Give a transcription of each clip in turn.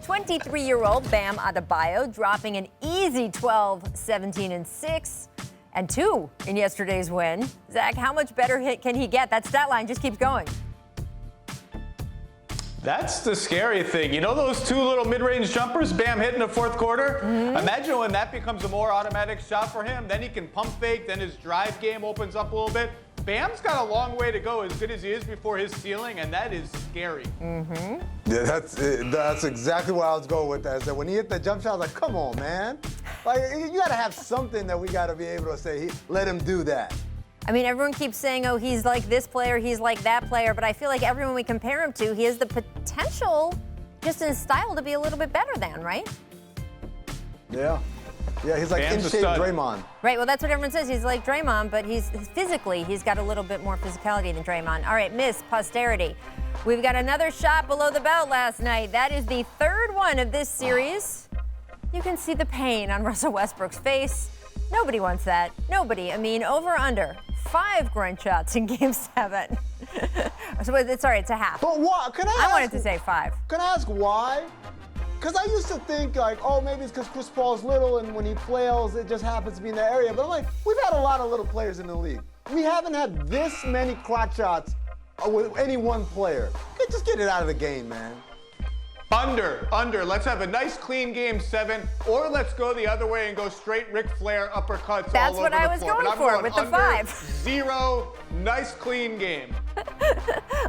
23-year-old Bam Adebayo dropping an easy 12, 17, and 6, and 2 in yesterday's win. Zach, how much better hit can he get? That stat line just keeps going. That's the scary thing. You know those 2 little mid-range jumpers Bam hit in the fourth quarter? Mm-hmm. Imagine when that becomes a more automatic shot for him. Then he can pump fake. Then his drive game opens up a little bit. Bam's got a long way to go, as good as he is, before his ceiling, and that is scary. Mm-hmm. Yeah, that's exactly where I was going with that. So when he hit the jump shot, I was like, come on, man. Like, you got to have something that we got to be able to say, let him do that. I mean, everyone keeps saying, oh, he's like this player, he's like that player, but I feel like everyone we compare him to, he has the potential, just in style, to be a little bit better than, right? Yeah. Yeah, he's like in-shape Draymond. Right, well, that's what everyone says. He's like Draymond, but he's got a little bit more physicality than Draymond. All right, Miss Posterity. We've got another shot below the belt last night. That is the 3rd one of this series. You can see the pain on Russell Westbrook's face. Nobody wants that. Nobody. I mean, over under 5 grunt shots in Game 7. Sorry, it's a half. But what? I wanted to say 5. Can I ask why? Because I used to think, like, oh, maybe it's because Chris Paul's little and when he flails, it just happens to be in that area. But I'm like, we've had a lot of little players in the league. We haven't had this many clutch shots with any one player. Just get it out of the game, man. Under. Let's have a nice, clean Game 7, or let's go the other way and go straight Ric Flair uppercuts. That's all what over I the was floor. going for with the 5. 0, nice, clean game.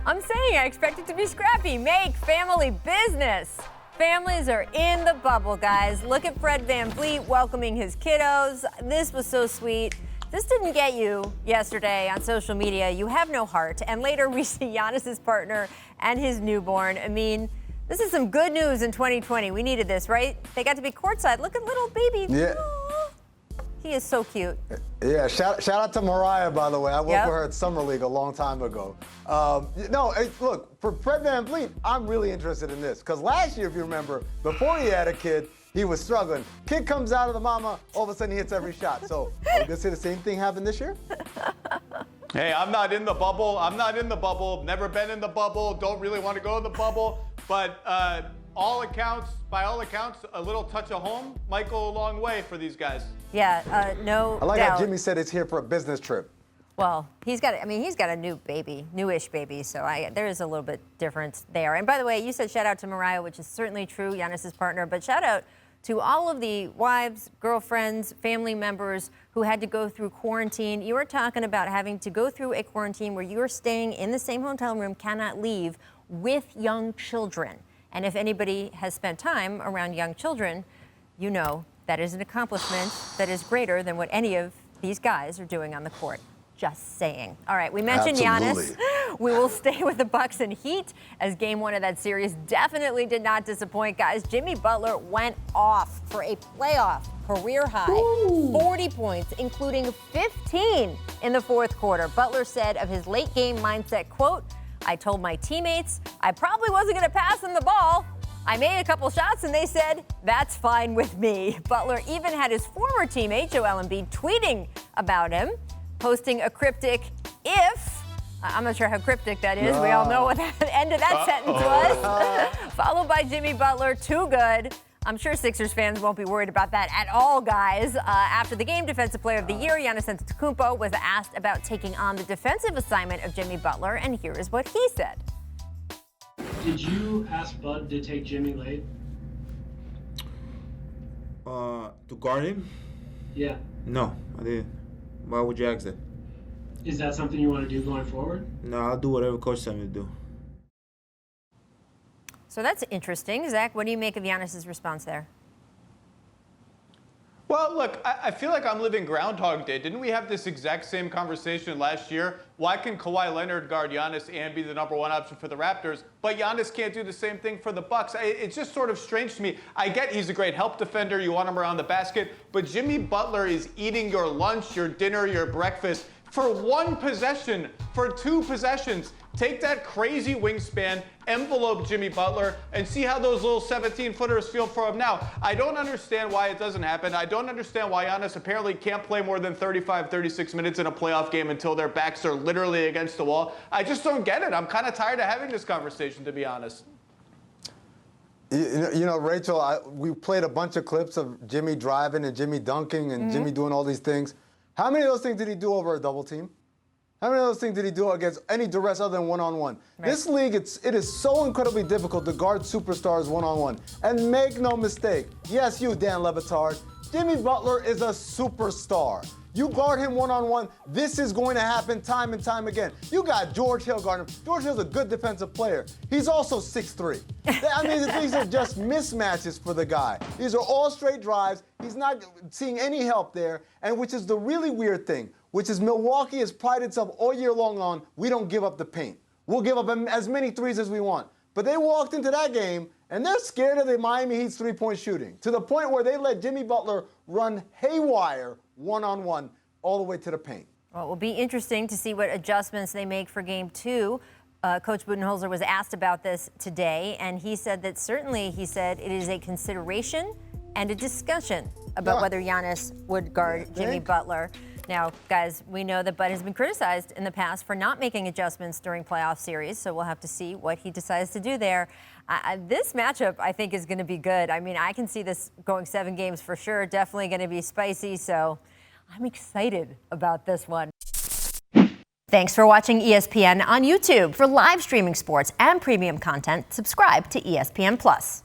I'm saying I expect it to be scrappy. Make family business. Families are in the bubble, guys. Look at Fred VanVleet welcoming his kiddos. This was so sweet. This didn't get you yesterday on social media. You have no heart. And later we see Giannis' partner and his newborn. I mean, this is some good news in 2020. We needed this, right? They got to be courtside. Look at little baby. Yeah. Aww. He is so cute. Yeah, shout out to Mariah, by the way. I worked with her at Summer League a long time ago. Look, for Fred VanVleet, I'm really interested in this. Because last year, if you remember, before he had a kid, he was struggling. Kid comes out of the mama, all of a sudden he hits every shot. So, are we going to see the same thing happen this year? Hey, I'm not in the bubble. Never been in the bubble. Don't really want to go in the bubble. But by all accounts, a little touch of home might go a long way for these guys. Yeah, no I like doubt. how Jimmy said he's here for a business trip. Well, he's got a new baby, newish baby, so there is a little bit difference there. And by the way, you said shout out to Mariah, which is certainly true, Giannis' partner, but shout out to all of the wives, girlfriends, family members who had to go through quarantine. You were talking about having to go through a quarantine where you're staying in the same hotel room, cannot leave, with young children. And if anybody has spent time around young children, you know that is an accomplishment that is greater than what any of these guys are doing on the court. Just saying. All right, we mentioned Giannis. We will stay with the Bucks and Heat, as Game 1 of that series definitely did not disappoint, guys. Jimmy Butler went off for a playoff career high. Ooh. 40 points, including 15 in the fourth quarter. Butler said of his late game mindset, quote, I told my teammates I probably wasn't going to pass them the ball. I made a couple shots and they said, that's fine with me. Butler even had his former teammate, Joel Embiid, tweeting about him, posting a cryptic, if, I'm not sure how cryptic that is. No. We all know what the end of that sentence was. Followed by Jimmy Butler, too good. I'm sure Sixers fans won't be worried about that at all, guys. After the game, Defensive Player of the Year, Giannis Antetokounmpo, was asked about taking on the defensive assignment of Jimmy Butler, and here is what he said. Did you ask Bud to take Jimmy late? To guard him? Yeah. No, I didn't. Why would you ask that? Is that something you want to do going forward? No, I'll do whatever coach tells me to do. So that's interesting. Zach, what do you make of Giannis' response there? Well, look, I feel like I'm living Groundhog Day. Didn't we have this exact same conversation last year? Why can Kawhi Leonard guard Giannis and be the number one option for the Raptors, but Giannis can't do the same thing for the Bucks? It's just sort of strange to me. I get he's a great help defender. You want him around the basket, but Jimmy Butler is eating your lunch, your dinner, your breakfast for one possession, for two possessions. Take that crazy wingspan, envelope Jimmy Butler, and see how those little 17-footers feel for him now. I don't understand why it doesn't happen. I don't understand why Giannis apparently can't play more than 35, 36 minutes in a playoff game until their backs are literally against the wall. I just don't get it. I'm kind of tired of having this conversation, to be honest. You know, Rachel, we played a bunch of clips of Jimmy driving and Jimmy dunking and Jimmy doing all these things. How many of those things did he do over a double team? How many of those things did he do against any duress other than one-on-one? Right. This league, it is so incredibly difficult to guard superstars one-on-one. And make no mistake, yes, you, Dan Le Batard, Jimmy Butler is a superstar. You guard him one-on-one, this is going to happen time and time again. You got George Hill guarding him. George Hill's a good defensive player. He's also 6'3". I mean, these are just mismatches for the guy. These are all straight drives. He's not seeing any help there, and which is the really weird thing, which is Milwaukee has prided itself all year long on, we don't give up the paint. We'll give up as many threes as we want. But they walked into that game, and they're scared of the Miami Heat's three-point shooting, to the point where they let Jimmy Butler run haywire one-on-one all the way to the paint. Well, it will be interesting to see what adjustments they make for Game 2. Coach Budenholzer was asked about this today, and he said that certainly, he said, it is a consideration and a discussion about whether Giannis would guard Jimmy Butler. Now, guys, we know that Bud has been criticized in the past for not making adjustments during playoff series, so we'll have to see what he decides to do there. This matchup, I think, is going to be good. I mean, I can see this going 7 games for sure. Definitely going to be spicy, so I'm excited about this one. Thanks for watching ESPN on YouTube. For live streaming sports and premium content, subscribe to ESPN+.